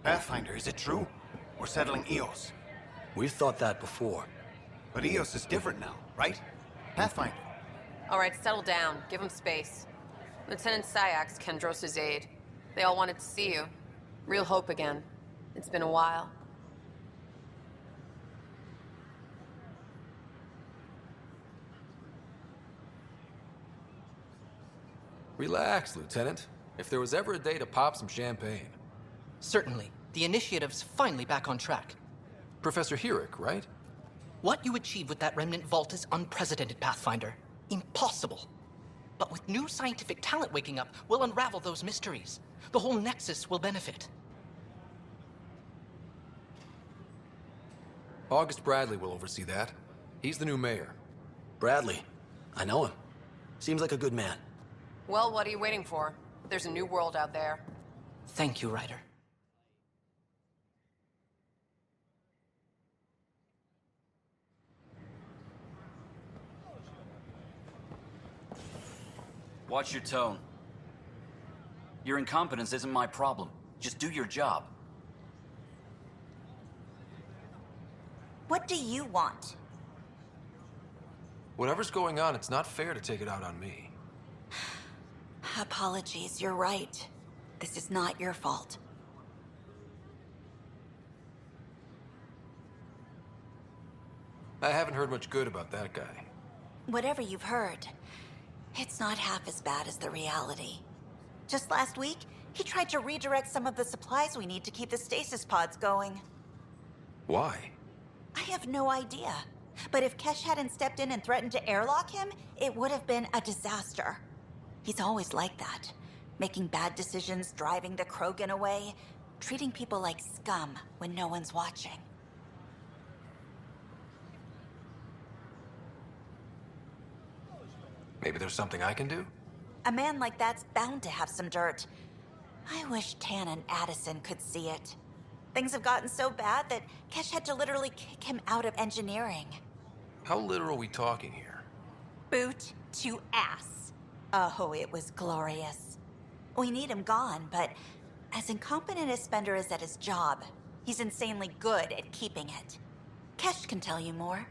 Pathfinder, is it true? We're settling Eos. We've thought that before. But Eos is different now, right? Pathfinder. All right, settle down. Give him space. Lieutenant Syax, Kendros' aide. They all wanted to see you. Real hope again. It's been a while. Relax, Lieutenant. If there was ever a day to pop some champagne. Certainly. The initiative's finally back on track. Professor Herrick, right? What you achieve with that remnant vault is unprecedented, Pathfinder. Impossible. But with new scientific talent waking up, we'll unravel those mysteries. The whole Nexus will benefit. August Bradley will oversee that. He's the new mayor. Bradley. I know him. Seems like a good man. Well, what are you waiting for? There's a new world out there. Thank you, Ryder. Watch your tone. Your incompetence isn't my problem. Just do your job. What do you want? Whatever's going on, it's not fair to take it out on me. Apologies, you're right. This is not your fault. I haven't heard much good about that guy. Whatever you've heard, it's not half as bad as the reality. Just last week, he tried to redirect some of the supplies we need to keep the stasis pods going. Why? I have no idea. But if Kesh hadn't stepped in and threatened to airlock him, it would have been a disaster. He's always like that. Making bad decisions, driving the Krogan away, treating people like scum when no one's watching. Maybe there's something I can do? A man like that's bound to have some dirt. I wish Tan and Addison could see it. Things have gotten so bad that Kesh had to literally kick him out of engineering. How literal are we talking here? Boot to ass. Oh, it was glorious. We need him gone, but as incompetent as Spender is at his job, he's insanely good at keeping it. Kesh can tell you more.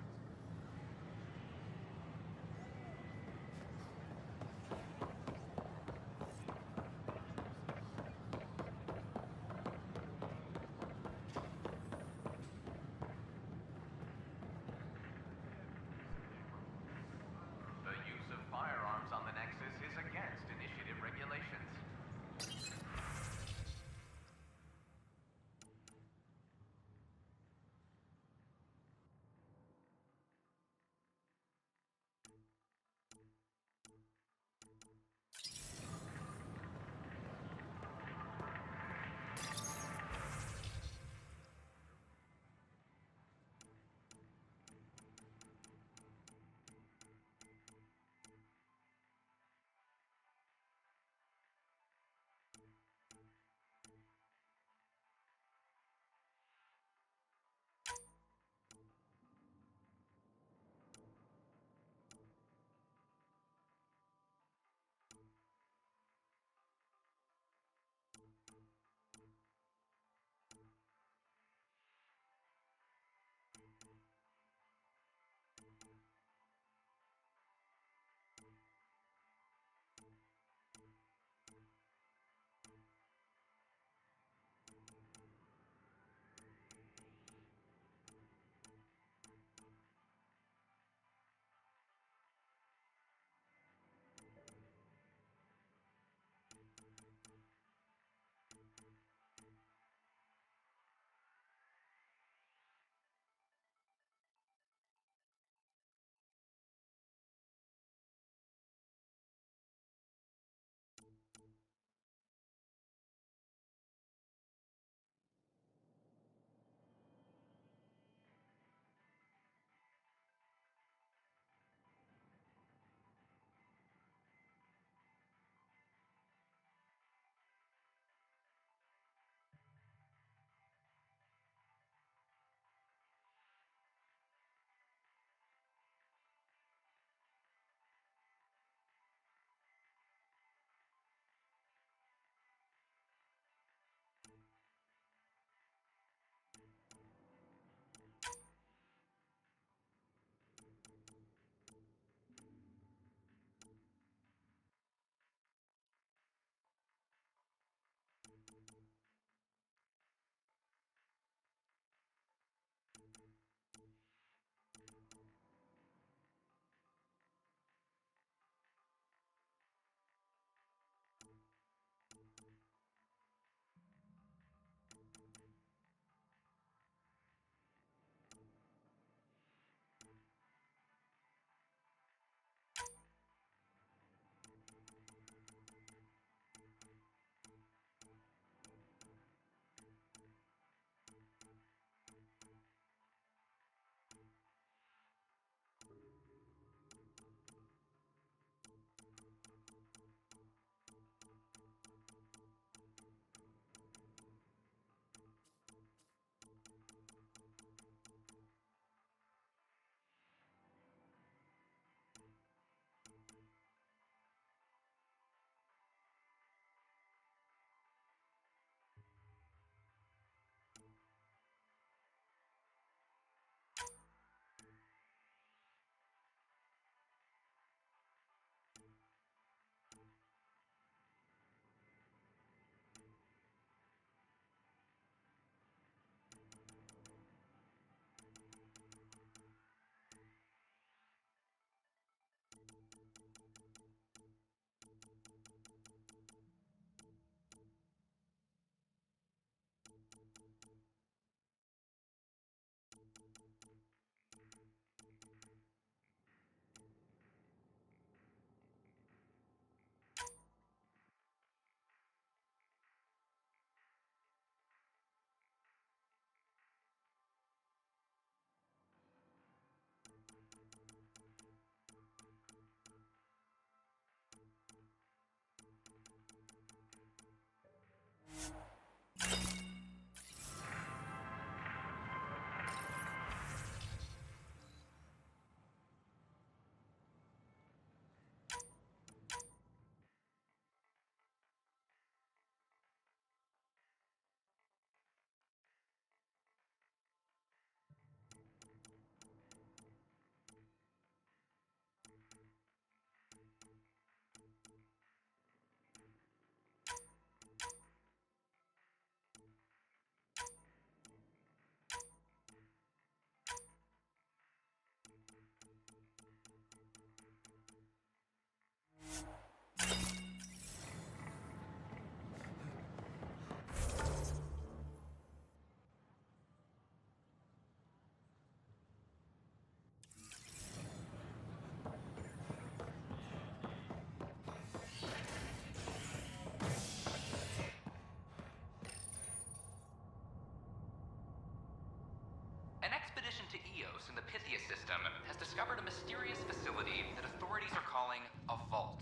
Eos in the Pythia system has discovered a mysterious facility that authorities are calling a vault.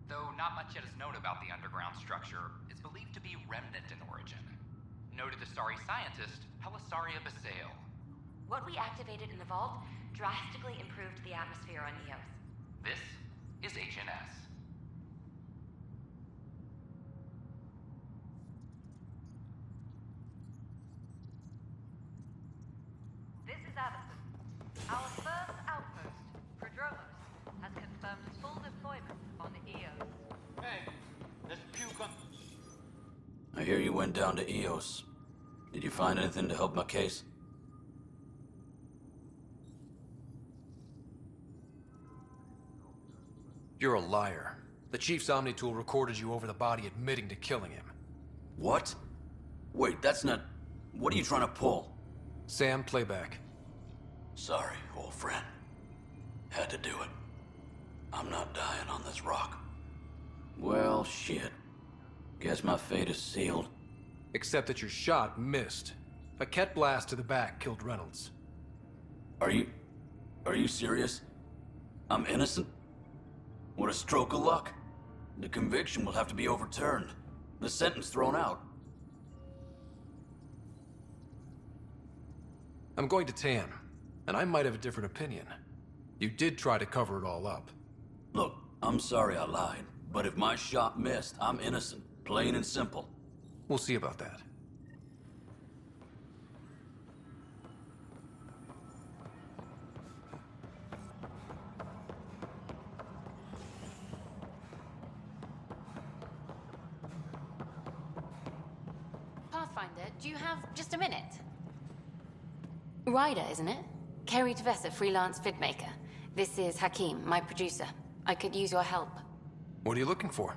Though not much yet is known about the underground structure, it's believed to be remnant in origin. Noted Asari scientist Pelisaria Basale. What we activated in the vault drastically improved the atmosphere on Eos. This is HNS. This is Addison. Our first outpost, Prodromos, has confirmed full deployment on Eos. Hey, there's puke on... I hear you went down to Eos. Did you find anything to help my case? You're a liar. The Chief's Omni-Tool recorded you over the body admitting to killing him. What? Wait, that's not... What are you trying to pull? Sam, playback. Sorry, old friend. Had to do it. I'm not dying on this rock. Well, shit. Guess my fate is sealed. Except that your shot missed. A Ket blast to the back killed Reynolds. Are you serious? I'm innocent? What a stroke of luck. The conviction will have to be overturned. The sentence thrown out. I'm going to Tan, and I might have a different opinion. You did try to cover it all up. Look, I'm sorry I lied, but if my shot missed, I'm innocent. Plain and simple. We'll see about that. Pathfinder, do you have just a minute? Ryder, isn't it? Kerry Tavessa, freelance vidmaker. This is Hakim, my producer. I could use your help. What are you looking for?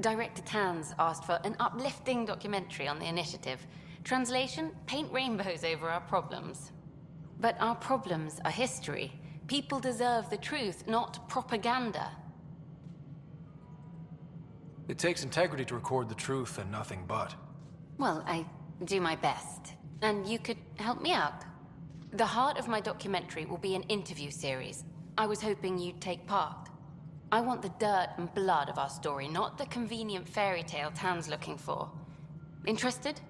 Director Tanz asked for an uplifting documentary on the initiative. Translation, paint rainbows over our problems. But our problems are history. People deserve the truth, not propaganda. It takes integrity to record the truth and nothing but. Well, I do my best. And you could help me out. The heart of my documentary will be an interview series. I was hoping you'd take part. I want the dirt and blood of our story, not the convenient fairy tale Tan's looking for. Interested?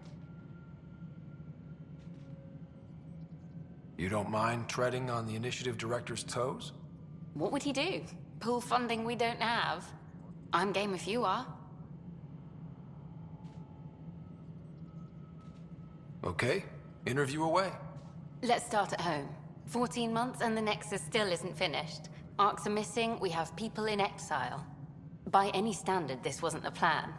You don't mind treading on the initiative director's toes? What would he do? Pull funding we don't have? I'm game if you are. Okay, interview away. Let's start at home. 14 months and the Nexus still isn't finished. Arcs are missing, we have people in exile. By any standard, this wasn't the plan.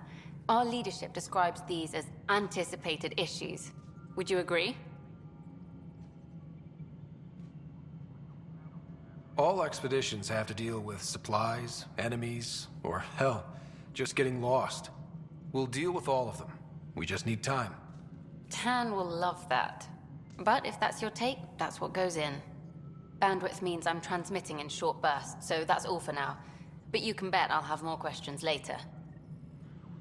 Our leadership describes these as anticipated issues. Would you agree? All expeditions have to deal with supplies, enemies, or hell, just getting lost. We'll deal with all of them. We just need time. Tan will love that. But if that's your take, that's what goes in. Bandwidth means I'm transmitting in short bursts, so that's all for now. But you can bet I'll have more questions later.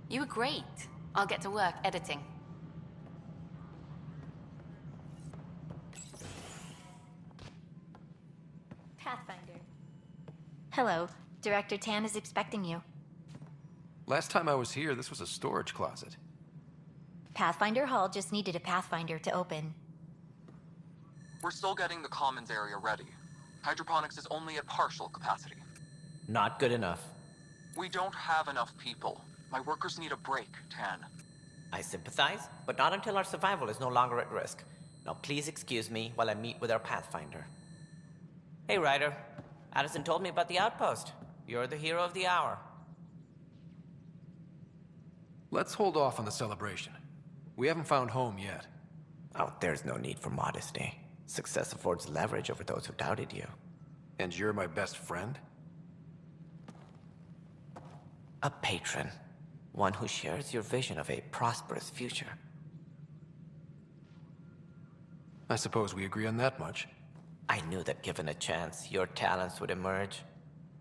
You were great. I'll get to work editing. Pathfinder. Hello. Director Tan is expecting you. Last time I was here, this was a storage closet. Pathfinder Hall just needed a Pathfinder to open. We're still getting the commons area ready. Hydroponics is only at partial capacity. Not good enough. We don't have enough people. My workers need a break, Tan. I sympathize, but not until our survival is no longer at risk. Now please excuse me while I meet with our Pathfinder. Hey, Ryder. Addison told me about the outpost. You're the hero of the hour. Let's hold off on the celebration. We haven't found home yet. Oh, there's no need for modesty. Success affords leverage over those who doubted you. And you're my best friend? A patron. One who shares your vision of a prosperous future. I suppose we agree on that much. I knew that given a chance, your talents would emerge.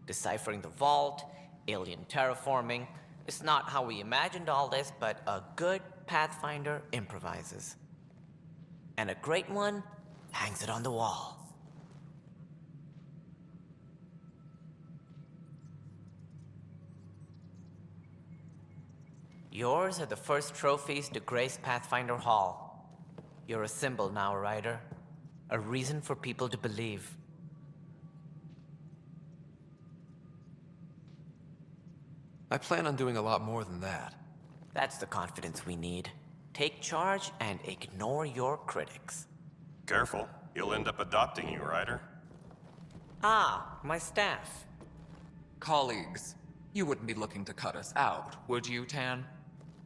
Deciphering the vault, alien terraforming. It's not how we imagined all this, but a good Pathfinder improvises. And a great one hangs it on the wall. Yours are the first trophies to grace Pathfinder Hall. You're a symbol now, Ryder. A reason for people to believe. I plan on doing a lot more than that. That's the confidence we need. Take charge and ignore your critics. Careful. You'll end up adopting you, Ryder. Ah, my staff. Colleagues, you wouldn't be looking to cut us out, would you, Tan?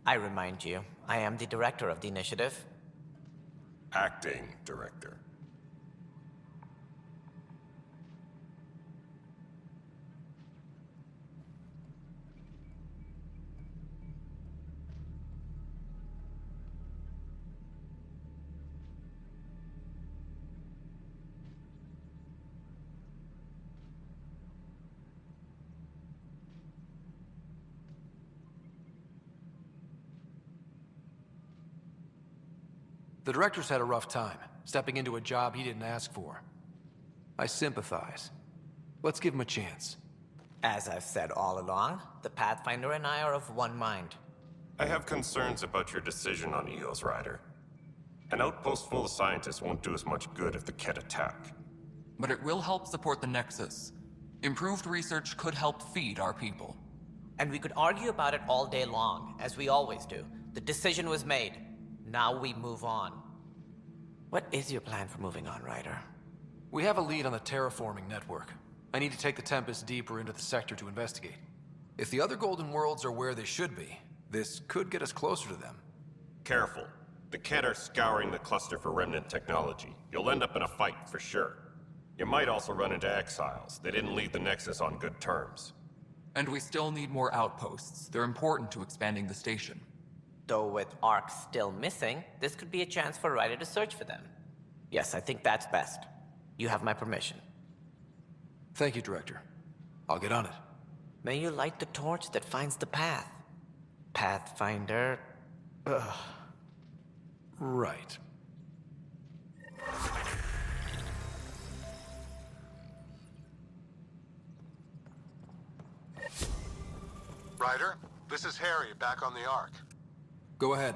I remind you, I am the director of the initiative. Acting director. The director's had a rough time, stepping into a job he didn't ask for. I sympathize. Let's give him a chance. As I've said all along, the Pathfinder and I are of one mind. I have concerns about your decision on EOS, Ryder. An outpost full of scientists won't do us much good if the Kett attack. But it will help support the Nexus. Improved research could help feed our people. And we could argue about it all day long, as we always do. The decision was made. Now we move on. What is your plan for moving on, Ryder? We have a lead on the terraforming network. I need to take the Tempest deeper into the sector to investigate. If the other Golden Worlds are where they should be, this could get us closer to them. Careful. The Kett are scouring the cluster for remnant technology. You'll end up in a fight, for sure. You might also run into exiles. They didn't leave the Nexus on good terms. And we still need more outposts. They're important to expanding the station. Though with Ark still missing, this could be a chance for Ryder to search for them. Yes, I think that's best. You have my permission. Thank you, Director. I'll get on it. May you light the torch that finds the path. Pathfinder... Ugh. Right. Ryder, this is Harry, back on the Ark. Go ahead.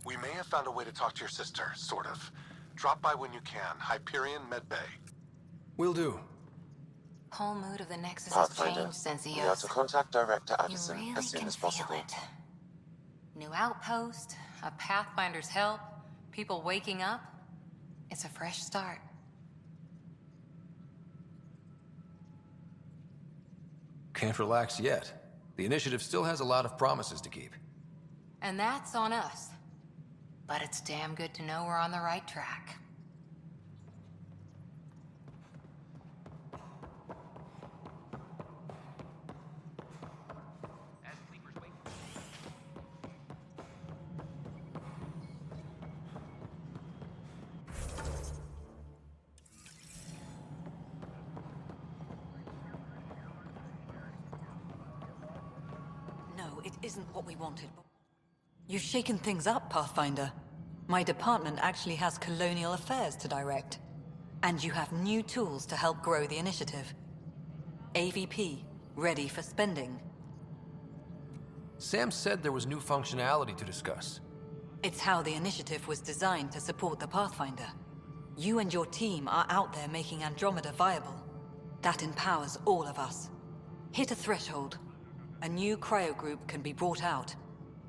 We may have found a way to talk to your sister, sort of. Drop by when you can. Hyperion Medbay. Will do. Whole mood of the Nexus Pathfinder, has changed since we are to contact Director You Addison really as soon can as possible. feel it. New outpost, a Pathfinder's help, people waking up. It's a fresh start. Can't relax yet. The initiative still has a lot of promises to keep. And that's on us. But it's damn good to know we're on the right track. No, it isn't what we wanted. You've shaken things up, Pathfinder. My department actually has colonial affairs to direct. And you have new tools to help grow the initiative. AVP, ready for spending. Sam said there was new functionality to discuss. It's how the initiative was designed to support the Pathfinder. You and your team are out there making Andromeda viable. That empowers all of us. Hit a threshold. A new cryo group can be brought out.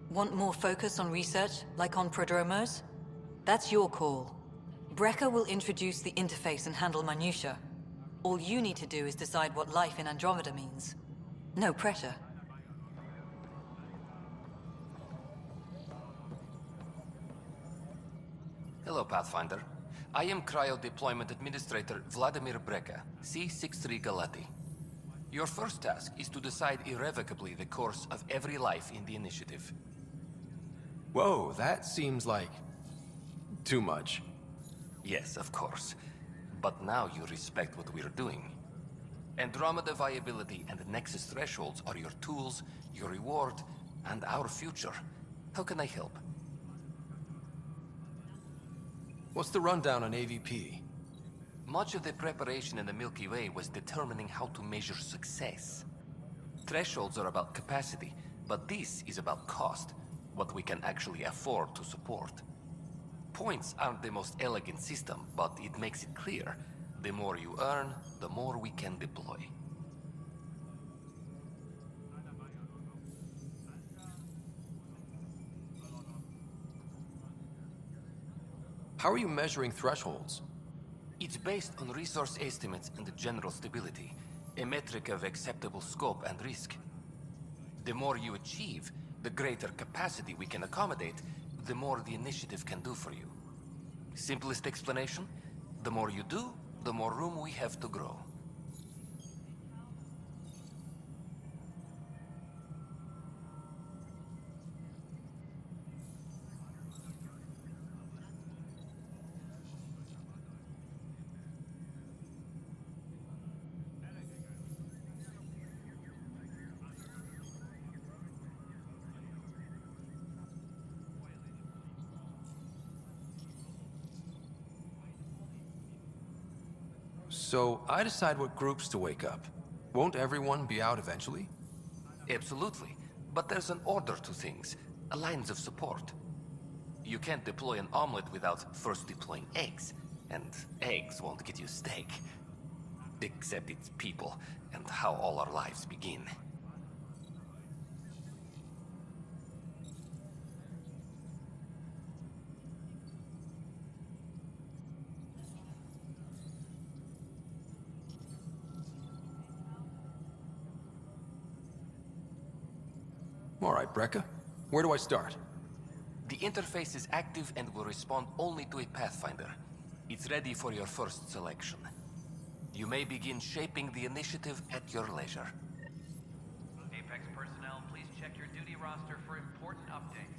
Want more focus on research, like on Prodromos? That's your call. Brecker will introduce the interface and handle minutiae. All you need to do is decide what life in Andromeda means. No pressure. Hello, Pathfinder. I am Cryo Deployment Administrator Vladimir Brecker, C-63 Galati. Your first task is to decide irrevocably the course of every life in the initiative. Whoa, that seems like... too much. Yes, of course. But now you respect what we're doing. Andromeda viability and Nexus thresholds are your tools, your reward, and our future. How can I help? What's the rundown on AVP? Much of the preparation in the Milky Way was determining how to measure success. Thresholds are about capacity, but this is about cost. what we can actually afford to support. Points aren't the most elegant system, but it makes it clear. The more you earn, the more we can deploy. How are you measuring thresholds? It's based on resource estimates and general stability, a metric of acceptable scope and risk. The more you achieve, the greater capacity we can accommodate, the more the initiative can do for you. Simplest explanation, the more you do, the more room we have to grow. So I decide what groups to wake up. Won't everyone be out eventually? Absolutely. But there's an order to things, lines of support. You can't deploy an omelet without first deploying eggs, and eggs won't get you steak. Except it's people, and how all our lives begin. All right, Brekka. Where do I start? The interface is active and will respond only to a Pathfinder. It's ready for your first selection. You may begin shaping the initiative at your leisure. Apex personnel, please check your duty roster for important updates.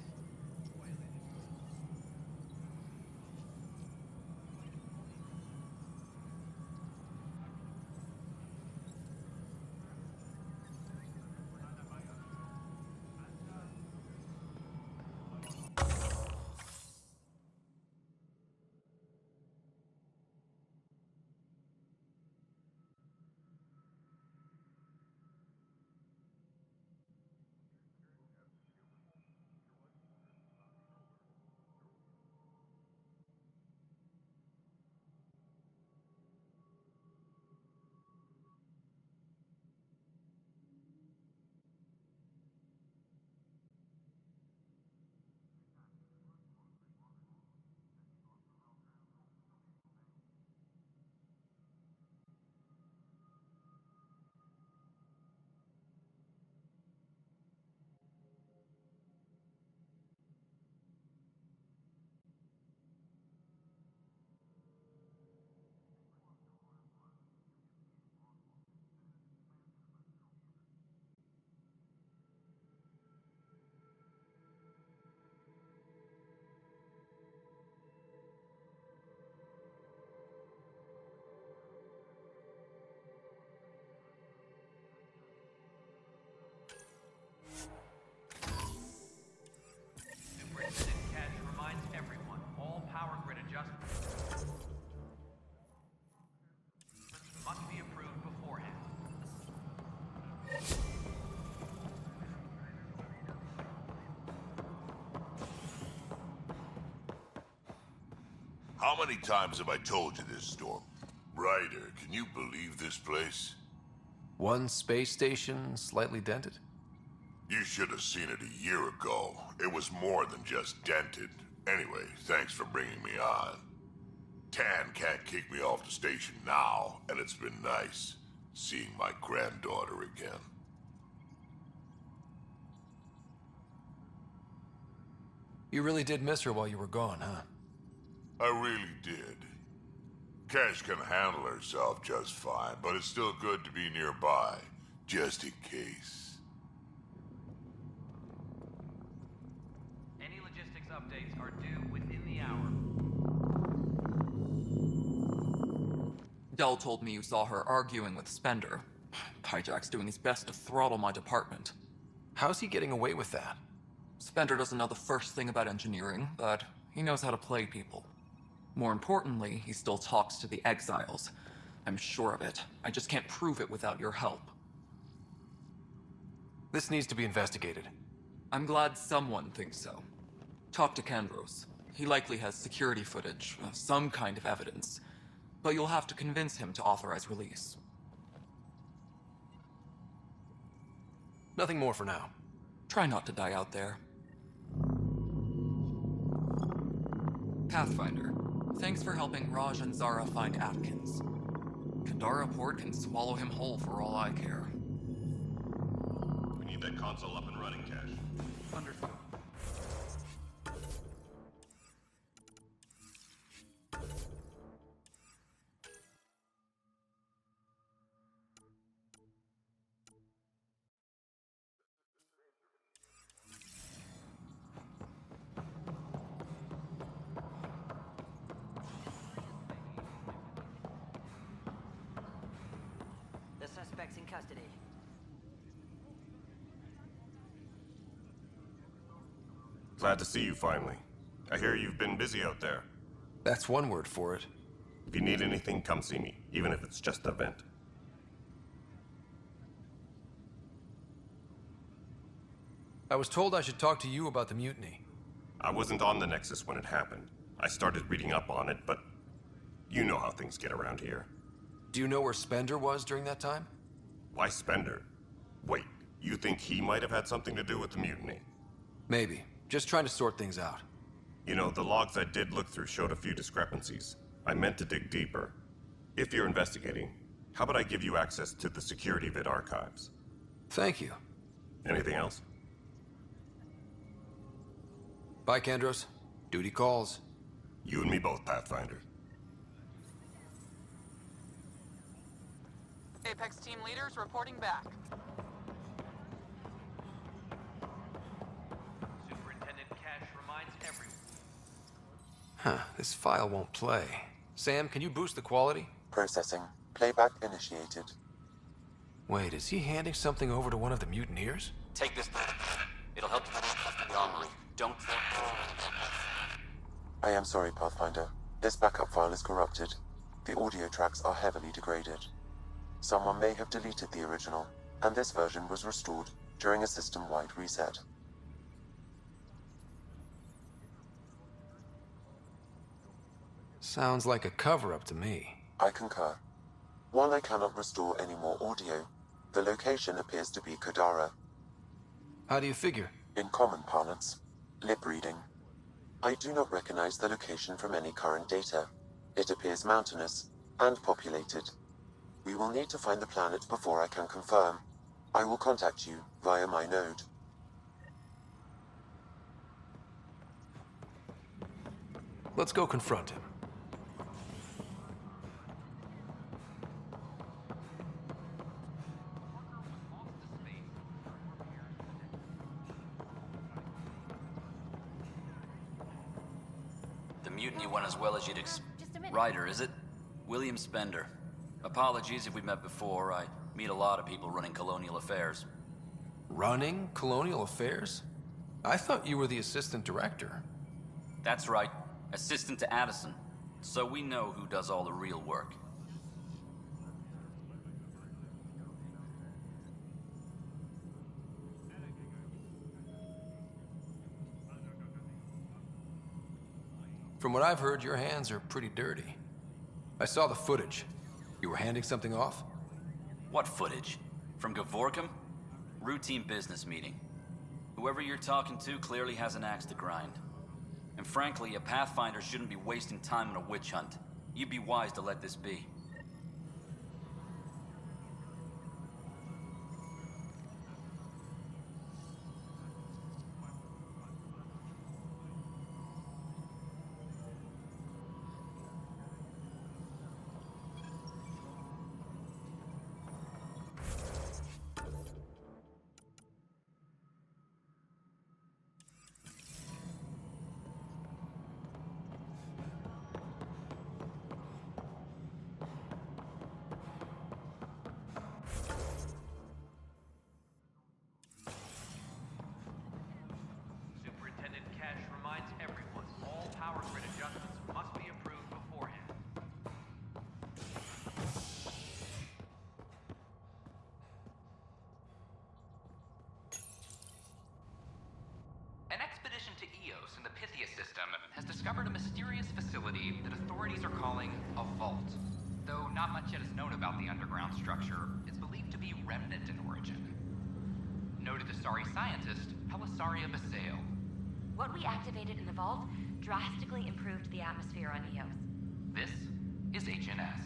Superintendent Cash reminds everyone, all power grid adjustments must be approved beforehand. How many times have I told you this, Storm? Ryder, can you believe this place? One space station, slightly dented? You should have seen it a year ago. It was more than just dented. Anyway, thanks for bringing me on. Tan can't kick me off the station now, and it's been nice seeing my granddaughter again. You really did miss her while you were gone, huh? I really did. Cash can handle herself just fine, but it's still good to be nearby, just in case. Any logistics updates are due within the hour. Dell told me you saw her arguing with Spender. Hijack's doing his best to throttle my department. How's he getting away with that? Spender doesn't know the first thing about engineering, but he knows how to play people. More importantly, he still talks to the exiles. I'm sure of it. I just can't prove it without your help. This needs to be investigated. I'm glad someone thinks so. Talk to Kandros. He likely has security footage, some kind of evidence. But you'll have to convince him to authorize release. Nothing more for now. Try not to die out there. Pathfinder, thanks for helping Raj and Zara find Atkins. Kadara Port can swallow him whole for all I care. We need that console up and running, Cash. Understood. The suspect's in custody. Glad to see you finally. I hear you've been busy out there. That's one word for it. If you need anything, come see me, even if it's just a vent. I was told I should talk to you about the mutiny. I wasn't on the Nexus when it happened. I started reading up on it, but you know how things get around here. Do you know where Spender was during that time? Why Spender? Wait, you think he might have had something to do with the mutiny? Maybe. Just trying to sort things out. You know, the logs I did look through showed a few discrepancies. I meant to dig deeper. If you're investigating, how about I give you access to the security vid archives? Thank you. Anything else? Bye, Kandros. Duty calls. You and me both, Pathfinder. Apex team leaders reporting back. Superintendent Cash reminds everyone. Huh, this file won't play. Sam, can you boost the quality? Processing. Playback initiated. Wait, is he handing something over to one of the mutineers? Take this. It'll help you the armory. Don't. I am sorry, Pathfinder. This backup file is corrupted. The audio tracks are heavily degraded. Someone may have deleted the original, and this version was restored during a system-wide reset. Sounds like a cover-up to me. I concur. While I cannot restore any more audio, the location appears to be Kadara. How do you figure? In common parlance, lip reading. I do not recognize the location from any current data. It appears mountainous and populated. We will need to find the planet before I can confirm. I will contact you via my node. Let's go confront him. The mutiny went as well as you'd Ryder, is it? William Spender. Apologies if we've met before. I meet a lot of people running colonial affairs. Running colonial affairs? I thought you were the assistant director. That's right. Assistant to Addison. So we know who does all the real work. From what I've heard, your hands are pretty dirty. I saw the footage. You were handing something off? What footage? From Gavorkum? Routine business meeting. Whoever you're talking to clearly has an axe to grind. And frankly, a Pathfinder shouldn't be wasting time on a witch hunt. You'd be wise to let this be. system has discovered a mysterious facility that authorities are calling a vault. Though not much yet is known about the underground structure, it's believed to be remnant in origin. Noted Asari scientist Pelisaria Basale. What we activated in the vault drastically improved the atmosphere on Eos. This is HNS.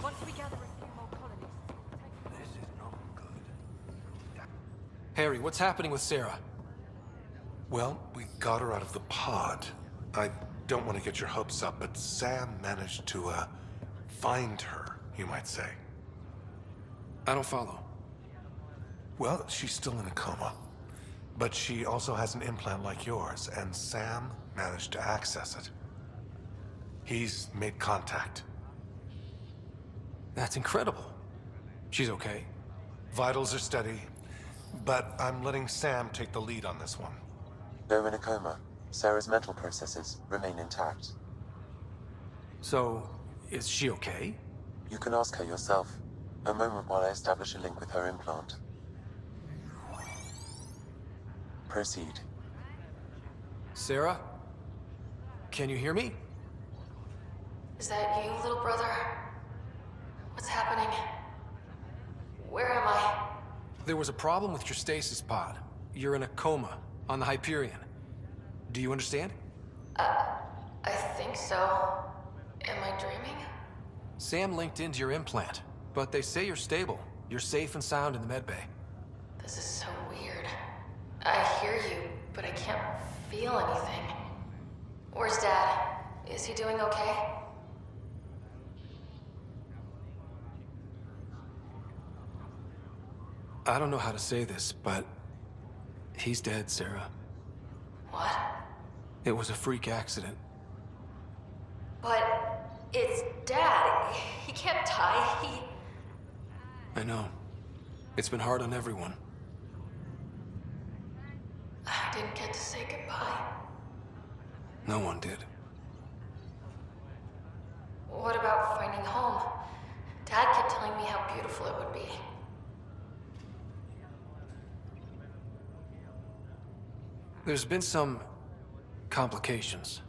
Once we gather a few more colonists, This is not good. Harry, what's happening with Sarah? Well, we got her out of the pod. I don't want to get your hopes up, but Sam managed to, find her, you might say. I don't follow. Well, she's still in a coma. But she also has an implant like yours, and Sam managed to access it. He's made contact. That's incredible. She's okay. Vitals are steady, but I'm letting Sam take the lead on this one. Though in a coma, Sarah's mental processes remain intact. So, is she okay? You can ask her yourself. A moment while I establish a link with her implant. Proceed. Sarah? Can you hear me? Is that you, little brother? What's happening? Where am I? There was a problem with your stasis pod. You're in a coma on the Hyperion. Do you understand? I think so. Am I dreaming? Sam linked into your implant, but they say you're stable. You're safe and sound in the medbay. This is so weird. I hear you, but I can't feel anything. Where's Dad? Is he doing okay? I don't know how to say this, but he's dead, Sarah. What? It was a freak accident. But it's Dad. He can't die. I know. It's been hard on everyone. I didn't get to say goodbye. No one did. What about finding home? Dad kept telling me how beautiful it would be. There's been some complications.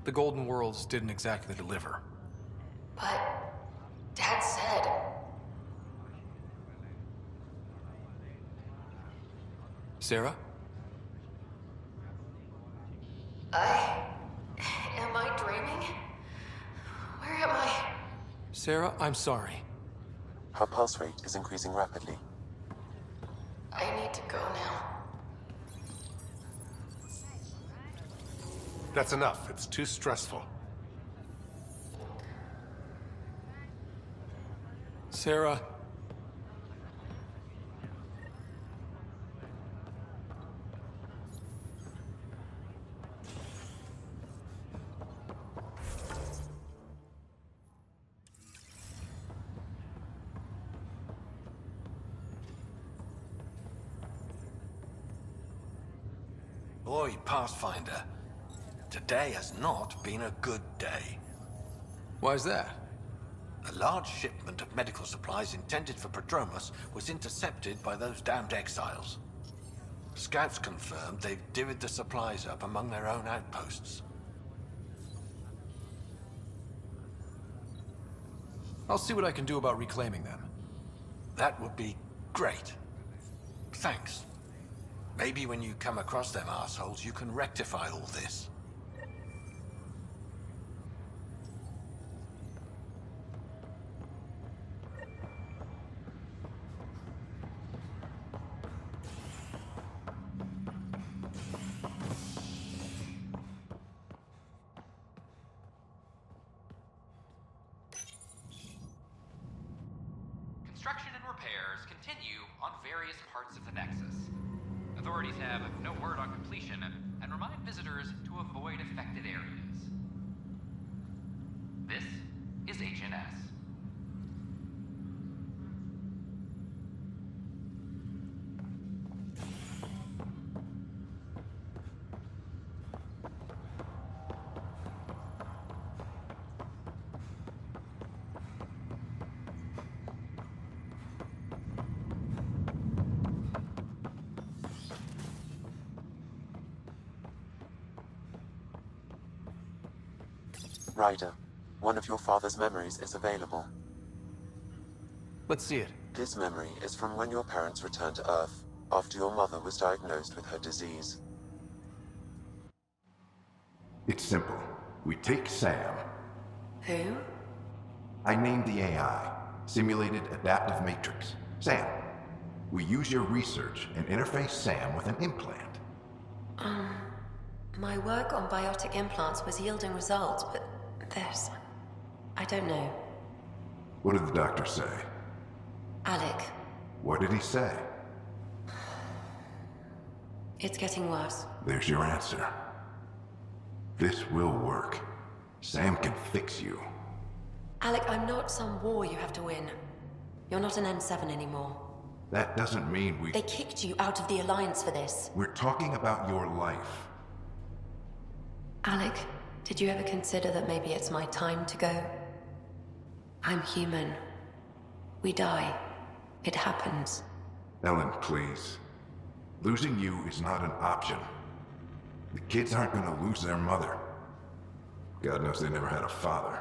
The Golden Worlds didn't exactly deliver. But Dad said... Sarah? Am I dreaming? Where am I? Sarah, I'm sorry. Her pulse rate is increasing rapidly. I need to go now. That's enough. It's too stressful. Sarah. Boy, Pathfinder. Today has not been a good day. Why's that? A large shipment of medical supplies intended for Prodromos was intercepted by those damned exiles. Scouts confirmed they've divvied the supplies up among their own outposts. I'll see what I can do about reclaiming them. That would be great. Thanks. Maybe when you come across them assholes, you can rectify all this. Construction and repairs continue on various parts of the Nexus. Authorities have no word on completion and remind visitors to avoid affected areas. Ryder, one of your father's memories is available. Let's see it. This memory is from when your parents returned to Earth, after your mother was diagnosed with her disease. It's simple. We take Sam. Who? I named the AI, Simulated Adaptive Matrix. Sam. We use your research and interface Sam with an implant. My work on biotic implants was yielding results, but this... I don't know. What did the doctor say? Alec, What did he say? it's getting worse. There's your answer. This will work. Sam can fix you. Alec, I'm not some war you have to win. You're not an N7 anymore. That doesn't mean we... They kicked you out of the Alliance for this. We're talking about your life. Alec, did you ever consider that maybe it's my time to go? I'm human. We die. It happens. Ellen, please. Losing you is not an option. The kids aren't gonna lose their mother. God knows they never had a father.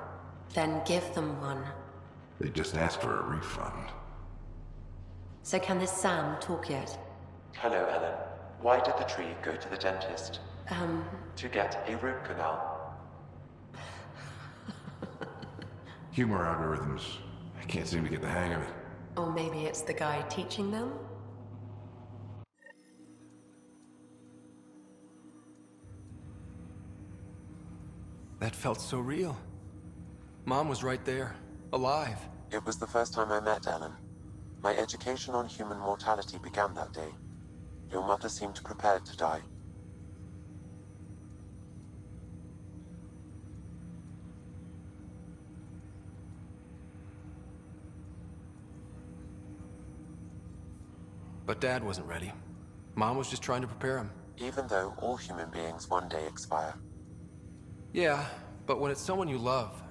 Then give them one. They just asked for a refund. So can this Sam talk yet? Hello, Ellen. Why did the tree go to the dentist? To get a root canal. Humor algorithms. I can't seem to get the hang of it. Or maybe it's the guy teaching them? That felt so real. Mom was right there, alive. It was the first time I met Ellen. My education on human mortality began that day. Your mother seemed prepared to die. But Dad wasn't ready. Mom was just trying to prepare him. Even though all human beings one day expire. Yeah, but when it's someone you love,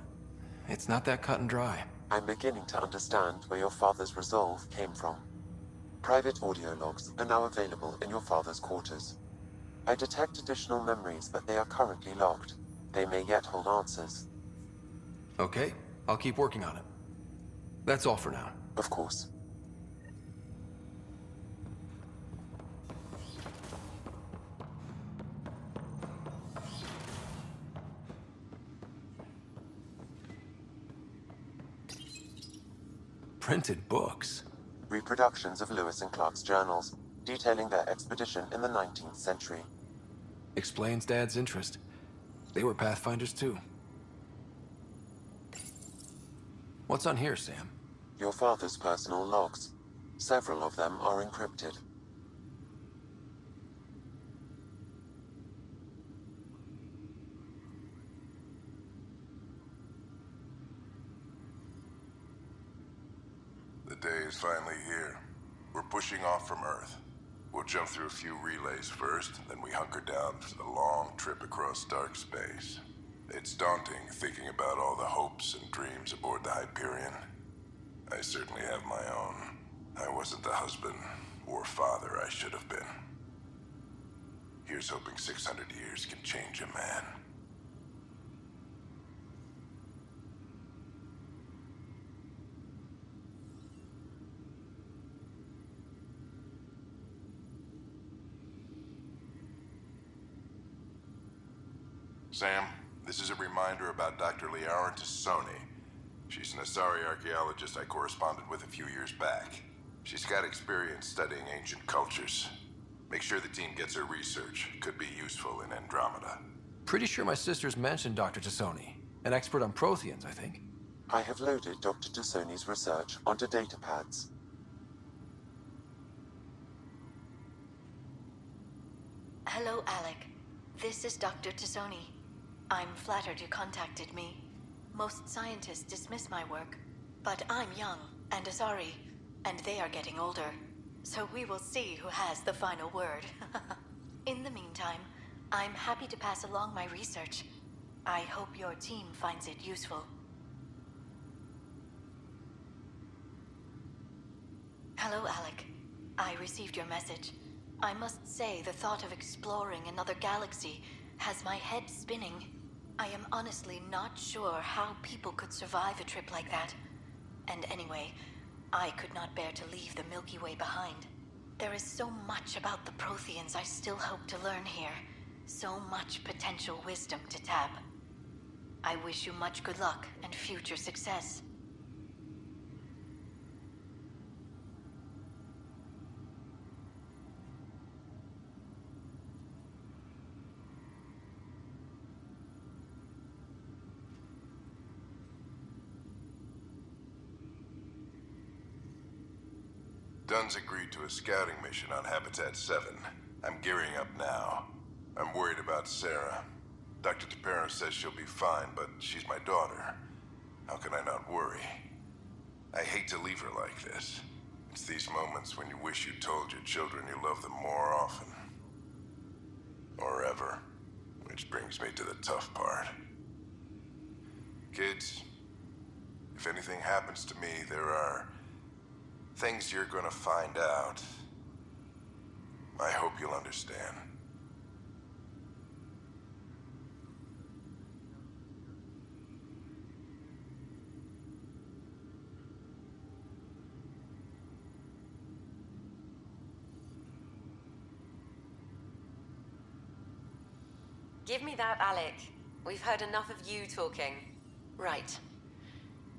it's not that cut and dry. I'm beginning to understand where your father's resolve came from. Private audio logs are now available in your father's quarters. I detect additional memories, but they are currently logged. They may yet hold answers. Okay, I'll keep working on it. That's all for now. Of course. Printed books. Reproductions of Lewis and Clark's journals, detailing their expedition in the 19th century. Explains Dad's interest. They were Pathfinders too. What's on here, Sam? Your father's personal logs. Several of them are encrypted. The day is finally here. We're pushing off from Earth. We'll jump through a few relays first, then we hunker down for the long trip across dark space. It's daunting thinking about all the hopes and dreams aboard the Hyperion. I certainly have my own. I wasn't the husband or father I should have been. Here's hoping 600 years can change a man. Sam, this is a reminder about Dr. Liara Tassoni. She's an Asari archaeologist I corresponded with a few years back. She's got experience studying ancient cultures. Make sure the team gets her research. Could be useful in Andromeda. Pretty sure my sister's mentioned Dr. Tassoni. An expert on Protheans, I think. I have loaded Dr. Tassoni's research onto datapads. Hello, Alec. This is Dr. Tassoni. I'm flattered you contacted me. Most scientists dismiss my work, but I'm young and Asari, and they are getting older. So we will see who has the final word. In the meantime, I'm happy to pass along my research. I hope your team finds it useful. Hello, Alec. I received your message. I must say the thought of exploring another galaxy has my head spinning. I am honestly not sure how people could survive a trip like that. And anyway, I could not bear to leave the Milky Way behind. There is so much about the Protheans I still hope to learn here. So much potential wisdom to tap. I wish you much good luck and future success. Dunn's agreed to a scouting mission on Habitat 7. I'm gearing up now. I'm worried about Sarah. Dr. Tapero says she'll be fine, but she's my daughter. How can I not worry? I hate to leave her like this. It's these moments when you wish you told your children you love them more often. Or ever. Which brings me to the tough part. Kids, if anything happens to me, there are things you're gonna find out. I hope you'll understand. Give me that, Alec. We've heard enough of you talking. Right.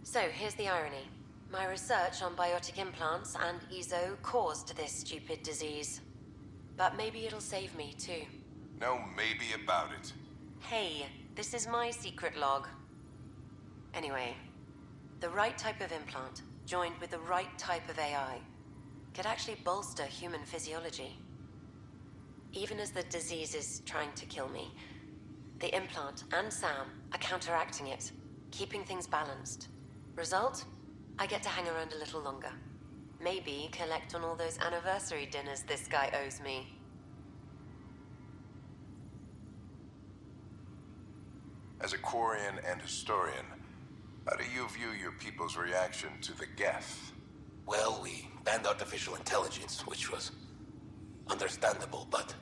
So, here's the irony. My research on biotic implants and EZO caused this stupid disease. But maybe it'll save me, too. No maybe about it. Hey, this is my secret log. Anyway, the right type of implant, joined with the right type of AI, could actually bolster human physiology. Even as the disease is trying to kill me, the implant and Sam are counteracting it, keeping things balanced. Result? I get to hang around a little longer. Maybe collect on all those anniversary dinners this guy owes me. As a Quarian and historian, how do you view your people's reaction to the Geth? Well, we banned artificial intelligence, which was understandable, but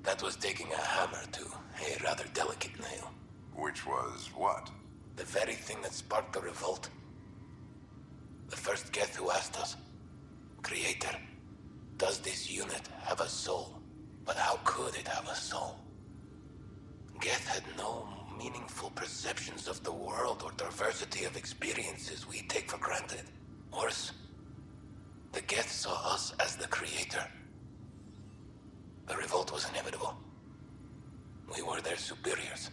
that was taking a hammer to a rather delicate nail. Which was what? The very thing that sparked the revolt. The first Geth who asked us, Creator, does this unit have a soul? But how could it have a soul? Geth had no meaningful perceptions of the world or diversity of experiences we take for granted. Worse, the Geth saw us as the Creator. The revolt was inevitable. We were their superiors,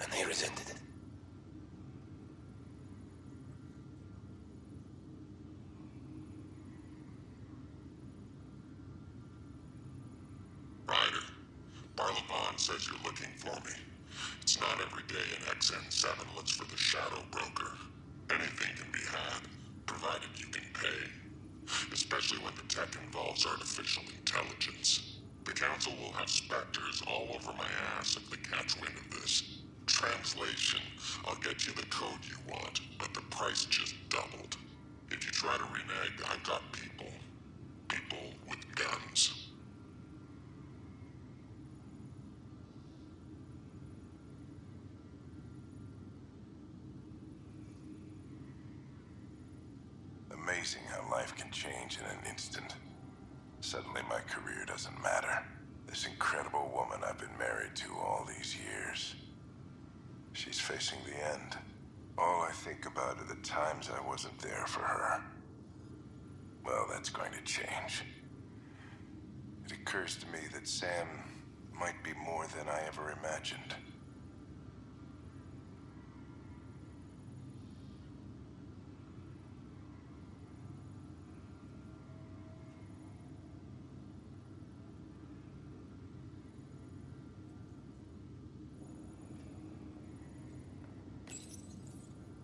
and they resented it. Ryder, Barlavon says you're looking for me. It's not every day an XN7 looks for the Shadow Broker. Anything can be had, provided you can pay. Especially when the tech involves artificial intelligence. The Council will have specters all over my ass if they catch wind of this. Translation, I'll get you the code you want, but the price just doubled. If you try to renege, I've got people. People with guns. Amazing how life can change in an instant. Suddenly my career doesn't matter. This incredible woman I've been married to all these years. She's facing the end. All I think about are the times I wasn't there for her. Well, that's going to change. It occurs to me that Sam might be more than I ever imagined.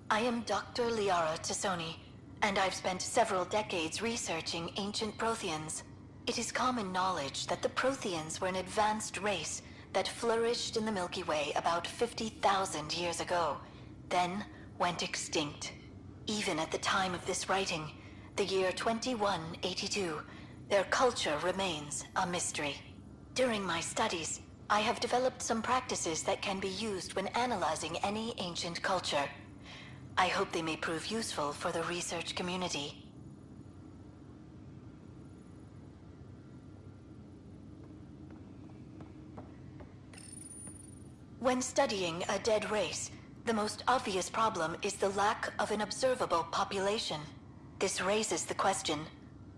I am Dr. Liara Tassoni, and I've spent several decades researching ancient Protheans. It is common knowledge that the Protheans were an advanced race that flourished in the Milky Way about 50,000 years ago, then went extinct. Even at the time of this writing, the year 2182, their culture remains a mystery. During my studies, I have developed some practices that can be used when analyzing any ancient culture. I hope they may prove useful for the research community. When studying a dead race, the most obvious problem is the lack of an observable population. This raises the question,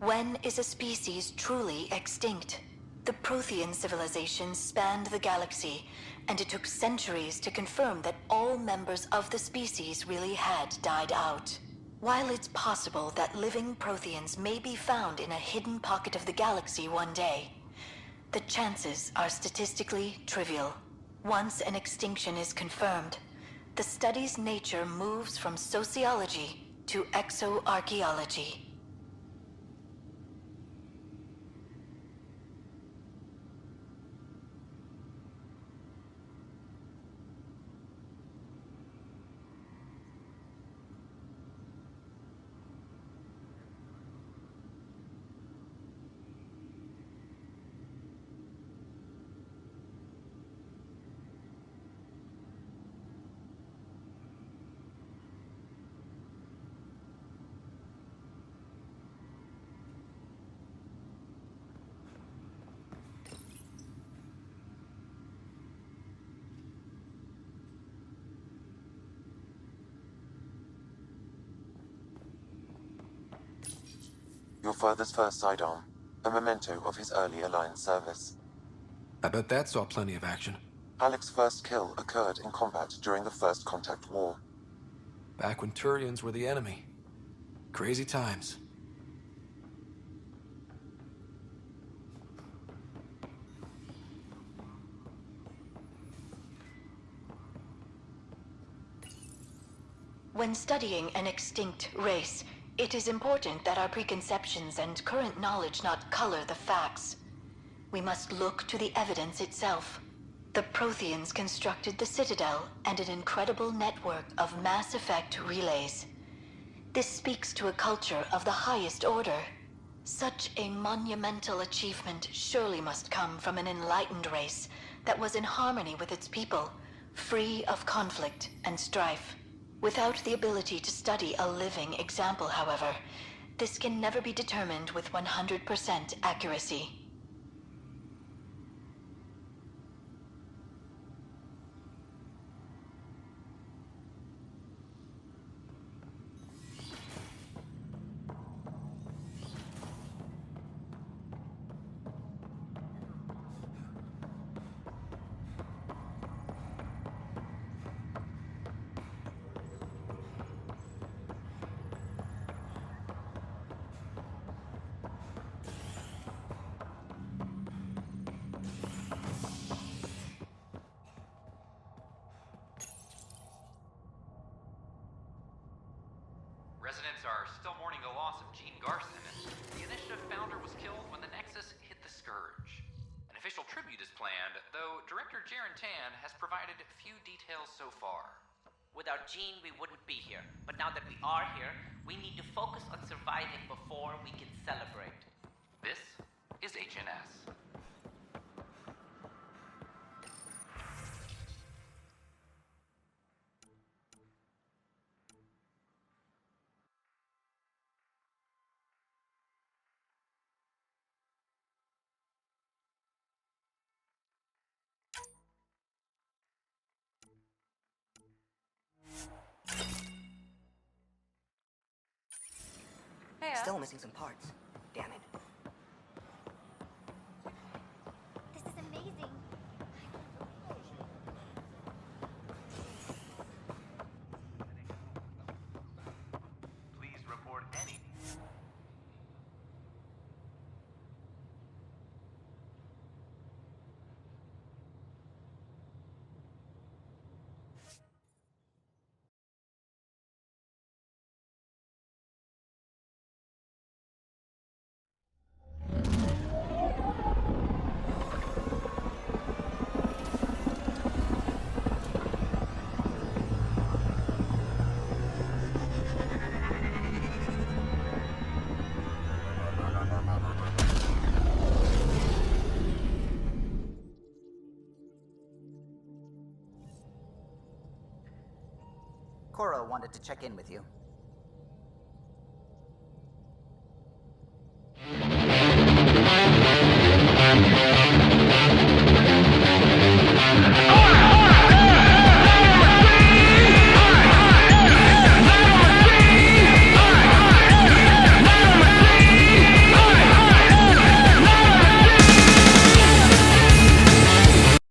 when is a species truly extinct? The Prothean civilization spanned the galaxy, and it took centuries to confirm that all members of the species really had died out. While it's possible that living Protheans may be found in a hidden pocket of the galaxy one day, the chances are statistically trivial. Once an extinction is confirmed, the study's nature moves from sociology to exoarchaeology. Your father's first sidearm, a memento of his early Alliance service. I bet that saw plenty of action. Alec's first kill occurred in combat during the First Contact War. Back when Turians were the enemy. Crazy times. When studying an extinct race, it is important that our preconceptions and current knowledge not color the facts. We must look to the evidence itself. The Protheans constructed the Citadel and an incredible network of mass effect relays. This speaks to a culture of the highest order. Such a monumental achievement surely must come from an enlightened race that was in harmony with its people, free of conflict and strife. Without the ability to study a living example, however, this can never be determined with 100% accuracy. Residents are still mourning the loss of Gene Garson. The Initiative founder was killed when the Nexus hit the Scourge. An official tribute is planned, though Director Jaren Tan has provided few details so far. Without Gene, we wouldn't be here. But now that we are here, we need to focus on surviving before we can celebrate. This is HNS. Still missing some parts. Damn it. This is amazing. Please report any Cora wanted to check in with you.